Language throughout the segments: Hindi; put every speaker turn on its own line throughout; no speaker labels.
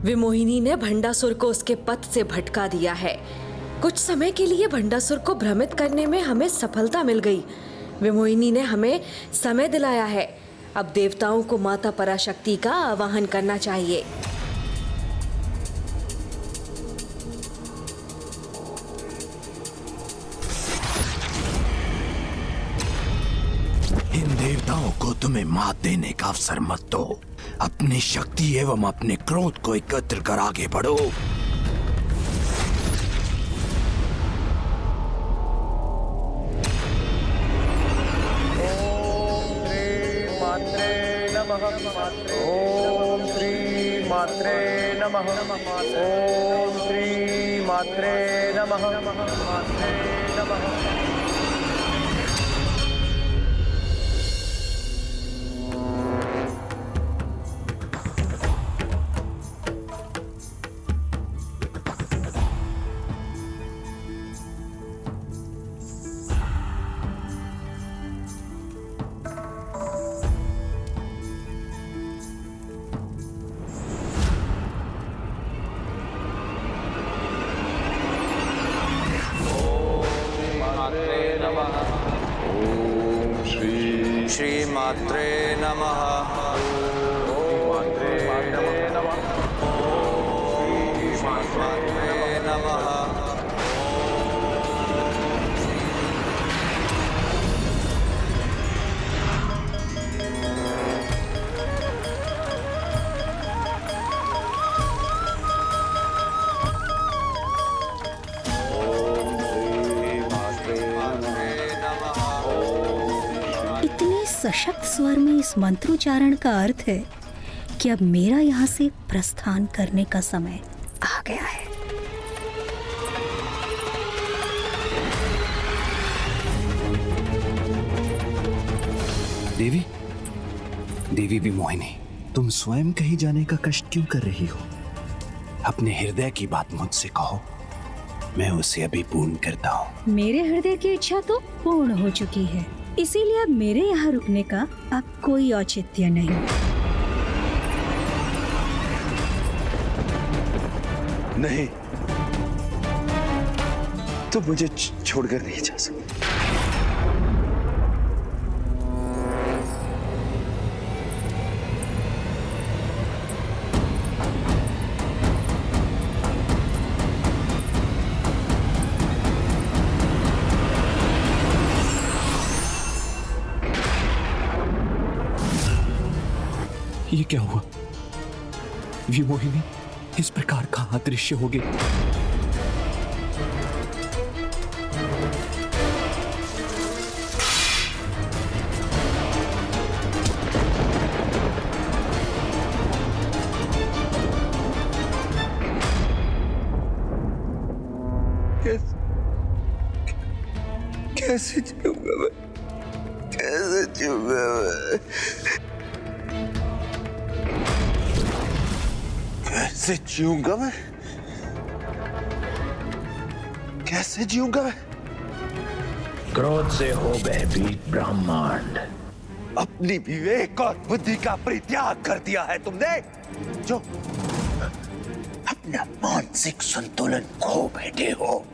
विमोहिनी ने भंडासुर को उसके पथ से भटका दिया है। कुछ समय के लिए भंडासुर को भ्रमित करने में हमें सफलता मिल गई। विमोहिनी ने हमें समय दिलाया है। अब देवताओं को माता पराशक्ति का आवाहन करना चाहिए।
इन देवताओं को तुम्हें मात देने का अवसर मत दो। अपनी शक्ति एवं अपने क्रोध को एकत्र कर आगे बढ़ो।
ओम श्री मात्रे नमः। ओम श्री मात्रे नमः। मात्रे नमः।
श्री मात्रे नमः।
मात्रे नमः।
मात्रे नमः।
सशक्त स्वर में इस मंत्रोच्चारण का अर्थ है कि अब मेरा यहाँ से प्रस्थान करने का समय आ गया है।
देवी विमोहिनी, तुम स्वयं कहीं जाने का कष्ट क्यों कर रही हो? अपने हृदय की बात मुझसे कहो, मैं उसे अभी पूर्ण करता हूँ।
मेरे हृदय की इच्छा तो पूर्ण हो चुकी है, इसीलिए अब मेरे यहाँ रुकने का अब कोई औचित्य नहीं।
नहीं, तो मुझे छोड़कर नहीं जा सकते।
ये क्या हुआ? विमोहिनी इस प्रकार का अदृश्य हो गई।
कैसे जीऊंगा मैं? कैसे जीऊंगा मैं? कैसे जीऊंगा मैं? कैसे जीऊंगा मैं?
क्रोध से हो भयभीत ब्रह्मांड।
अपनी विवेक और बुद्धि का परित्याग कर दिया है तुमने, जो अपना मानसिक संतुलन खो बैठे हो,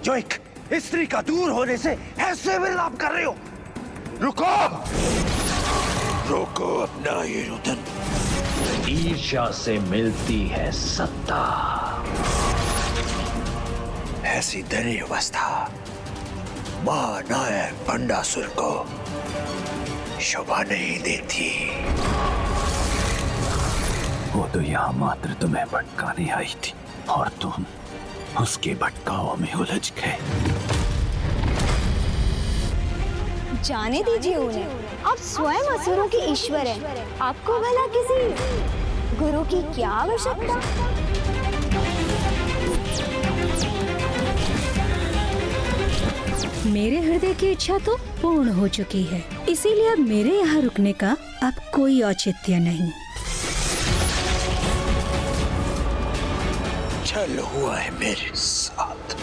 जो एक स्त्री का दूर होने से ऐसे विलाप कर रहे हो। रुको, रुको अपना ये रुदन।
ईर्ष्या से मिलती है सत्ता।
ऐसी दयनीय अवस्था महानायक भंडासुर को शोभा नहीं देती।
वो तो यहाँ मात्र तुम्हें भटकाने आई थी और तुम उसके भटकाव में उलझ गए।
जाने दीजिए उन्हें, आप स्वयं असुरों के ईश्वर हैं। आपको भला किसी गुरु की क्या आवश्यकता?
मेरे हृदय की इच्छा तो पूर्ण हो चुकी है, इसीलिए अब मेरे यहाँ रुकने का अब कोई औचित्य नहीं।
छल हुआ है मेरे साथ।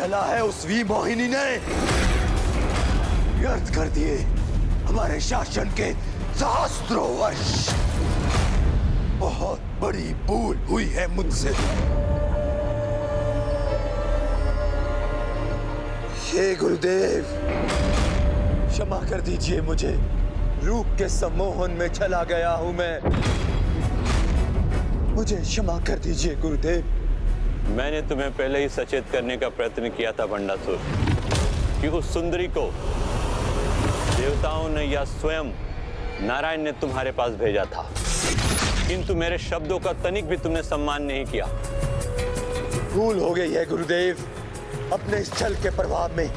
चला है उस वी मोहिनी ने व्यर्थ कर दिए हमारे शासन के सहस्त्रों वर्ष। बहुत बड़ी भूल हुई है मुझसे। हे गुरुदेव, क्षमा कर दीजिए मुझे। रूप के सम्मोहन में चला गया हूं मैं। मुझे क्षमा कर दीजिए गुरुदेव।
मैंने तुम्हें पहले ही सचेत करने का प्रयत्न किया था भंडासुर कि उस सुंदरी को देवताओं ने या स्वयं नारायण ने तुम्हारे पास भेजा था, किंतु मेरे शब्दों का तनिक भी तुमने सम्मान नहीं किया।
भूल हो गई है गुरुदेव। अपने इस छल के प्रभाव में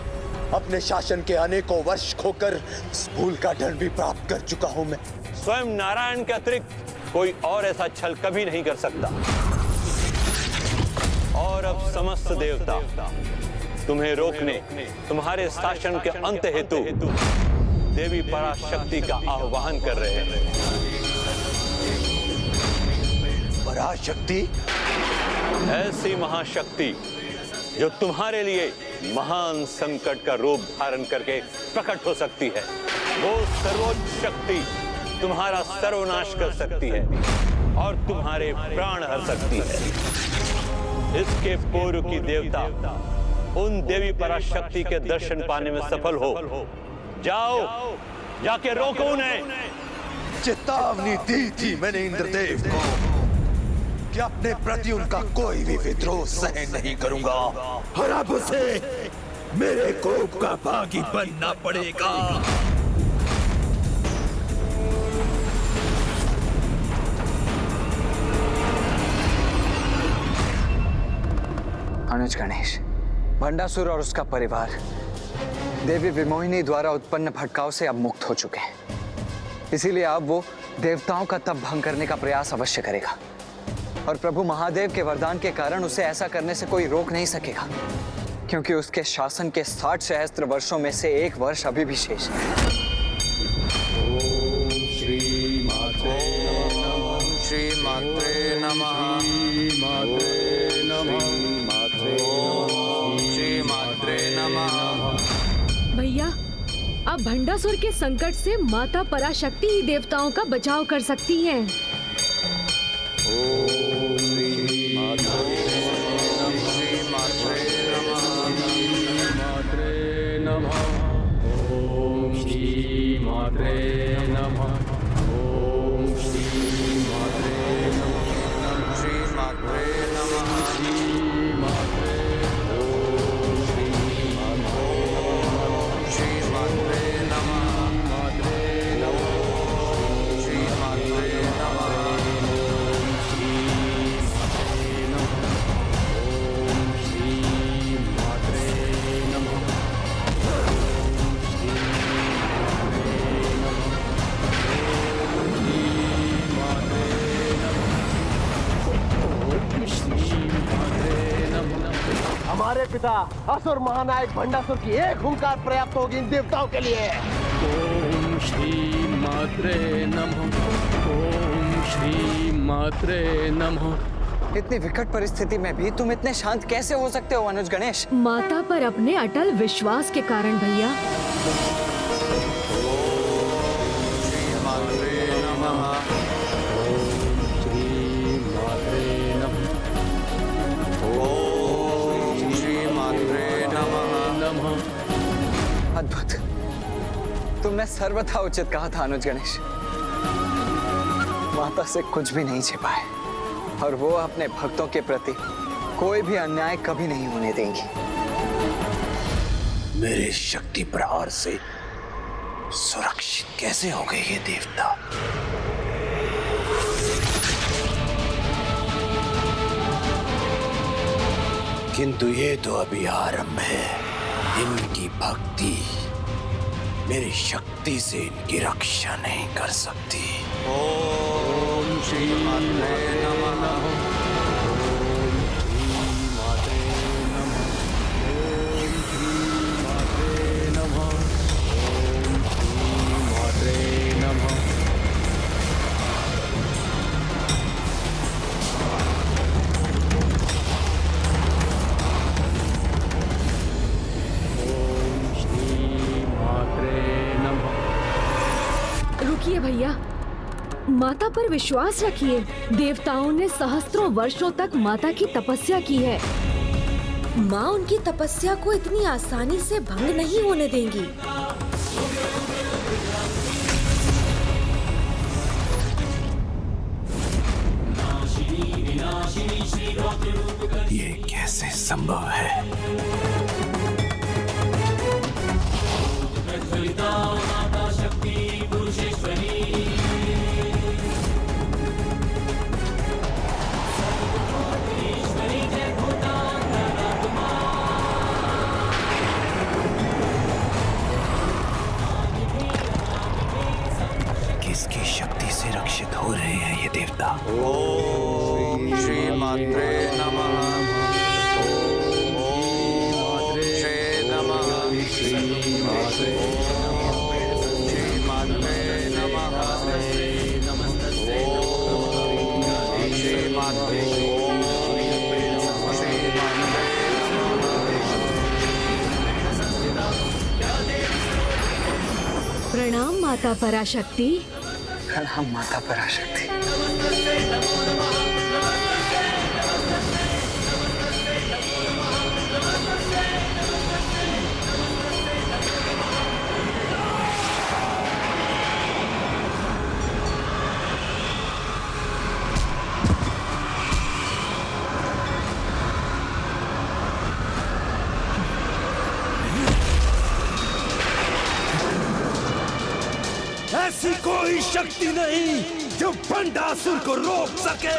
अपने शासन के अनेकों वर्ष खोकर इस भूल का दंड भी प्राप्त कर चुका हूं मैं।
स्वयं नारायण के अतिरिक्त कोई और ऐसा छल कभी नहीं कर सकता। और अब समस्त देवता तुम्हें रोकने, तुम्हारे शासन के अंत हेतु देवी पराशक्ति का आह्वान कर रहे हैं।
पराशक्ति?
ऐसी महाशक्ति जो तुम्हारे लिए महान संकट का रूप धारण करके प्रकट हो सकती है। वो सर्वोच्च शक्ति तुम्हारा सर्वनाश कर सकती है और तुम्हारे प्राण हर सकती है। इसके पूर्व की देवता उन देवी पराशक्ति के दर्शन पाने में सफल हो। जाओ, जाके रोको उन्हें।
चेतावनी दी थी मैंने इंद्रदेव को कि अपने प्रति उनका कोई भी विद्रोह सहन नहीं करूंगा और अब उसे मेरे कोप का भागी बनना पड़ेगा।
अनुज गणेश, भंडासुर और उसका परिवार देवी विमोहिनी द्वारा उत्पन्न भटकाव से अब मुक्त हो चुके हैं। इसीलिए अब वो देवताओं का तप भंग करने का प्रयास अवश्य करेगा और प्रभु महादेव के वरदान के कारण उसे ऐसा करने से कोई रोक नहीं सकेगा, क्योंकि उसके शासन के 60 सहस्त्र वर्षों में से एक वर्ष अभी भी शेष है। ओम श्री मात्रे नमः।
भैया, अब भंडासुर के संकट से माता पराशक्ति ही देवताओं का बचाव कर सकती हैं।
हमारे पिता असुर महानायक भंडासुर की एक हुंकार पर्याप्त होगी इन देवताओं के लिए।
ओम श्री मात्रे नमः। ओम श्री मात्रे नमः।
इतनी विकट परिस्थिति में भी तुम इतने शांत कैसे हो सकते हो अनुज गणेश?
माता पर अपने अटल विश्वास के कारण भैया।
अद्भुत, तुमने सर्वथा उचित कहा था अनुज गणेश। माता से कुछ भी नहीं छिपाए और वो अपने भक्तों के प्रति कोई भी अन्याय कभी नहीं होने देंगी।
मेरे शक्ति प्रहार से सुरक्षित कैसे हो गए ये देवता? किंतु ये तो अभी आरंभ है। इनकी भक्ति मेरी शक्ति से इनकी रक्षा नहीं कर सकती।
ओम श्री मात्रे नमः।
देखिए भैया, माता पर विश्वास रखिए। देवताओं ने सहस्त्रों वर्षों तक माता की तपस्या की है।
माँ उनकी तपस्या को इतनी आसानी से भंग नहीं होने देंगी।
ये कैसे संभव है? किसकी शक्ति से रक्षित हो रहे हैं ये देवता?
ओम श्री मात्रे नमः। ओम श्री नमः। श्री मात्रे नमः। ओम श्री मात्रे।
प्रणाम माता पराशक्ति।
प्रणाम माता पराशक्ति।
ऐसी कोई शक्ति नहीं जो भंडासुर को रोक सके।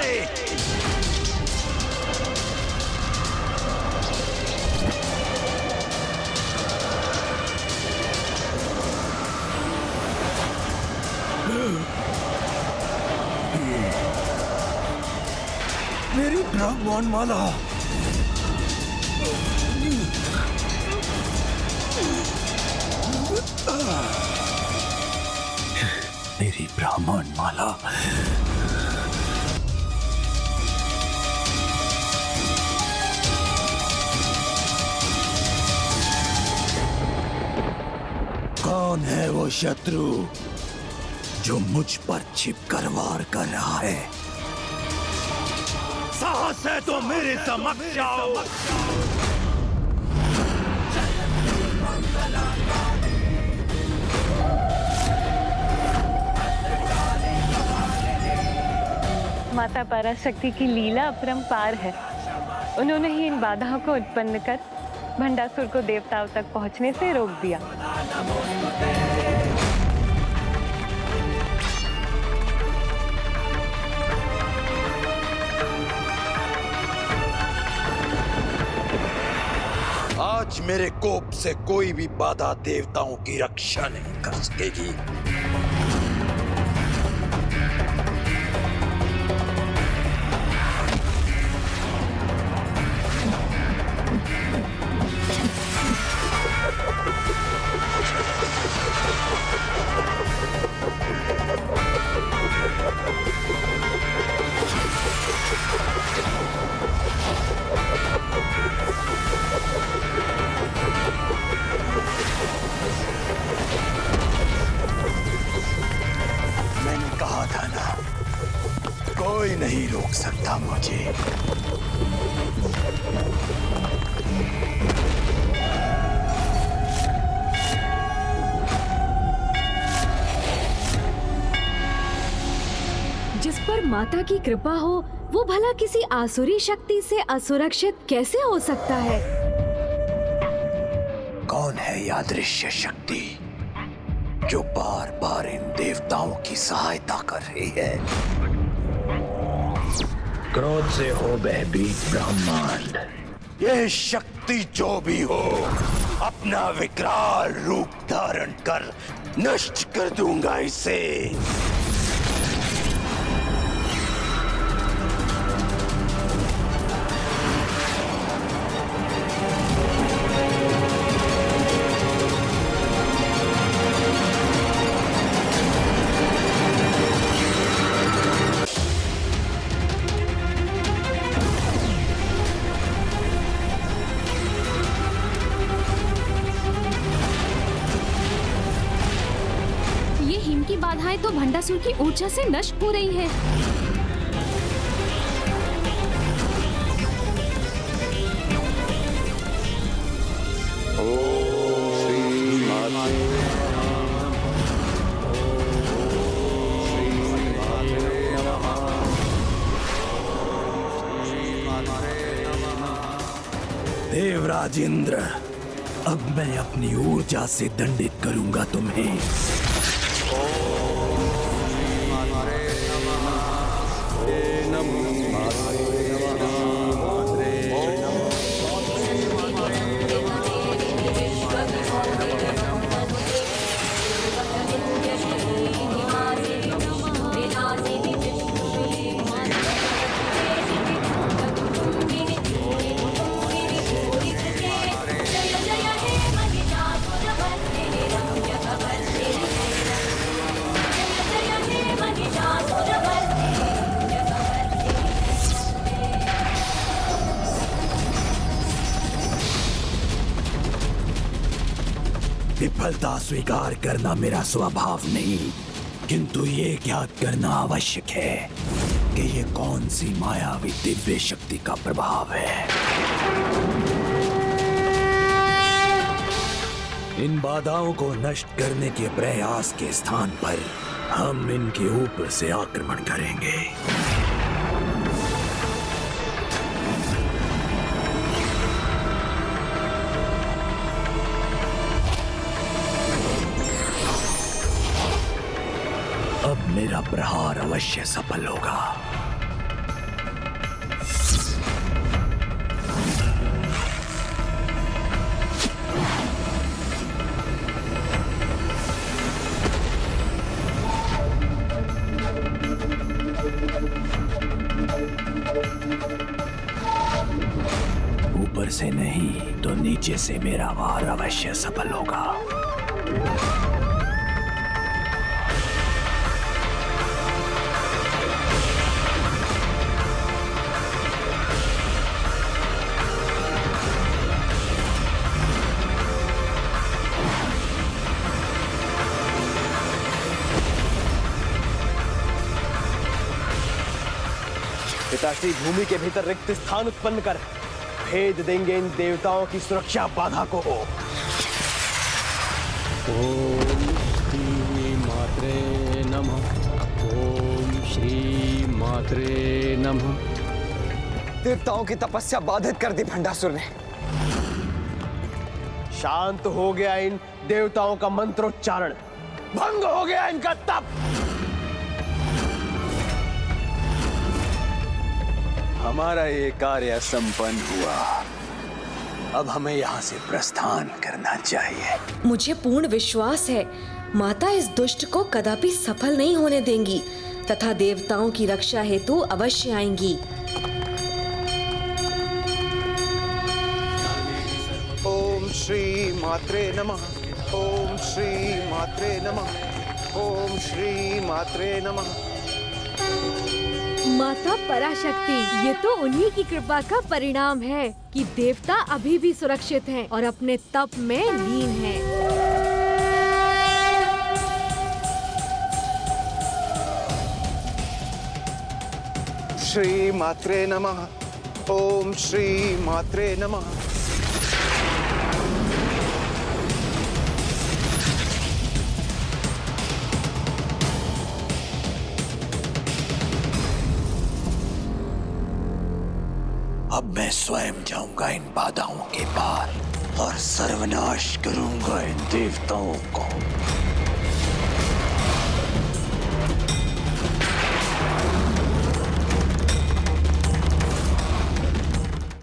मेरी ब्राह्मण माला।
मेरी ब्राह्मण माला।
कौन है वो शत्रु जो मुझ पर छिपकर वार कर रहा है? साहस है तो मेरे समक्ष आओ।
माता पराशक्ति की लीला अपरंपार है। उन्होंने ही इन बाधाओं को उत्पन्न कर भंडासुर को देवताओं तक पहुंचने से रोक दिया।
आज मेरे कोप से कोई भी बाधा देवताओं की रक्षा नहीं कर सकेगी। मैंने कहा था ना, कोई नहीं रोक सकता मुझे।
जिस पर माता की कृपा हो वो भला किसी आसुरी शक्ति से असुरक्षित कैसे हो सकता है?
कौन है यह अदृश्य शक्ति जो बार बार इन देवताओं की सहायता कर रही है?
क्रोध से हो भयभीत ब्रह्मांड।
ये शक्ति जो भी हो, अपना विकराल रूप धारण कर नष्ट कर दूंगा इसे।
बाधाएं तो भंडासुर की ऊर्जा से नष्ट हो रही हैं।
देवराज इंद्र, अब मैं अपनी ऊर्जा से दंडित करूंगा तुम्हें। विफलता स्वीकार करना मेरा स्वभाव नहीं, किंतु ये ज्ञात करना आवश्यक है कि ये कौन सी मायावी दिव्य शक्ति का प्रभाव है। इन बाधाओं को नष्ट करने के प्रयास के स्थान पर हम इनके ऊपर से आक्रमण करेंगे। अब मेरा प्रहार अवश्य सफल होगा। ऊपर से नहीं तो नीचे से मेरा वार अवश्य सफल होगा।
पिताश्री, भूमि के भीतर रिक्त स्थान उत्पन्न कर भेद देंगे इन देवताओं की सुरक्षा बाधा को।
ओम श्री मात्रे नमः। ओम श्री मात्रे नमः।
देवताओं की तपस्या बाधित कर दी भंडासुर ने।
शांत हो गया इन देवताओं का मंत्रोच्चारण, भंग हो गया इनका तप।
हमारा ये कार्य संपन्न हुआ। अब हमें यहाँ से प्रस्थान करना चाहिए।
मुझे पूर्ण विश्वास है माता इस दुष्ट को कदापि सफल नहीं होने देंगी तथा देवताओं की रक्षा हेतु अवश्य आएंगी।
ओम श्री मात्रे नमः। ओम श्री मात्रे नमः। ओम श्री मात्रे नमः।
माता पराशक्ति, ये तो उन्हीं की कृपा का परिणाम है कि देवता अभी भी सुरक्षित हैं और अपने तप में लीन हैं।
श्री मात्रे नमः। ओम श्री मात्रे नमः। अब मैं स्वयं जाऊंगा इन बाधाओं के पार और सर्वनाश करूंगा इन देवताओं को।